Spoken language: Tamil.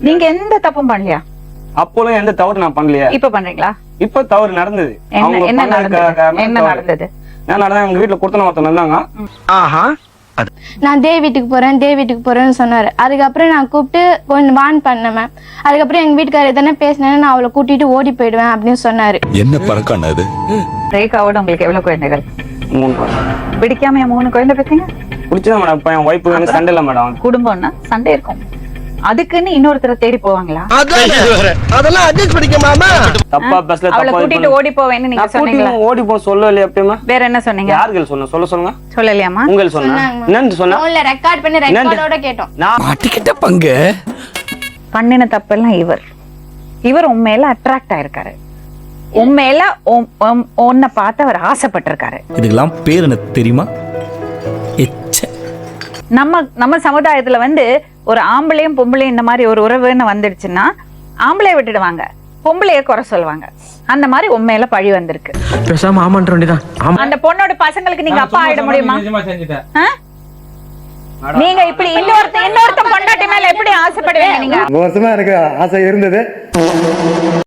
நீங்க எந்த தப்பும் பண்ணலையா? அப்போலாம் எந்த தவறு நான் பண்ணலையா? இப்ப பண்றீங்களா? இப்ப தவறு நடந்தது. என்ன நடந்தது? நான் நடந்தேன். எங்க வீட்டுல கொடுத்தன ஒருத்தன் இருந்தாங்க. நான் தேவி வீட்டுக்கு போறேன்னு சொன்னாரு. அதுக்கப்புறம் நான் கூப்பிட்டு கொஞ்சம் வான் பண்ணேன் மேம். அதுக்கப்புறம் எங்க வீட்டுக்காரர் எதனா பேசினேன்னு நான் அவளை கூட்டிட்டு ஓடி போயிடுவேன் அப்படின்னு சொன்னாரு. என்ன பறக்கான அது? ரேகாவோட உங்களுக்கு எவ்வளவு குழந்தைகள்? 3 பிடிக்காம 3 குழந்தை பெற்றீங்க? பிடிச்சதான் மேடம். இப்ப என் ஒய்ஃபுக்கு வந்து சண்டை இல்ல மேடம். குடும்பம்னா சண்டை இருக்கும். அதுக்குன்னு இன்னொருத்தரை தேடி போவாங்களா? அதெல்லாம் அட்ஜஸ்ட் பண்ணிக்க மாமா. தப்பா பஸ்ல அவளை கூட்டிட்டு ஓடி போவேன்னு நீங்க சொன்னீங்களா? ஓடி போ சொல்லலையா? எப்பயுமா வேற என்ன சொன்னீங்க? யார்கள் சொன்ன? சொல்லுங்க. சொல்லலையாமா? உங்கள் சொன்னா என்னன்னு சொன்னா? போன்ல ரெக்கார்ட் பண்ணி ரெக்கார்டோட கேட்டோம். நான் மாட்டிக்கிட்ட பங்கு. பண்ணின தப்பெல்லாம் இவர் உண்மையில அட்ராக்ட் ஆயிருக்காரு. உண்மையில உன்னை பார்த்து அவர் ஆசைப்பட்டிருக்காரு. இதுக்கெல்லாம் பேர் என்ன தெரியுமா? நம்ம சமுதாயத்துல வந்து ஒரு ஆம்பளையும் பொம்பளையும் இந்த மாதிரி ஒரு உறவுன்னு வந்துடுச்சுன்னா ஆம்பளைய விட்டுடுவாங்க, பொம்பளைய குறை சொல்லுவாங்க. அந்த மாதிரி உண்மையில பழி வந்திருக்கு. பேசாம ஆமான்ற வேண்டியதான். அந்த பொண்ணோட பசங்களுக்கு நீங்க அப்பா ஆயிட முடியுமா? நீங்க இப்படி இன்னொருத்த பொண்டாட்டி மேல எப்படி ஆசைப்படுவீங்க? நீங்க வருஷமா எனக்கு ஆசை இருந்தது.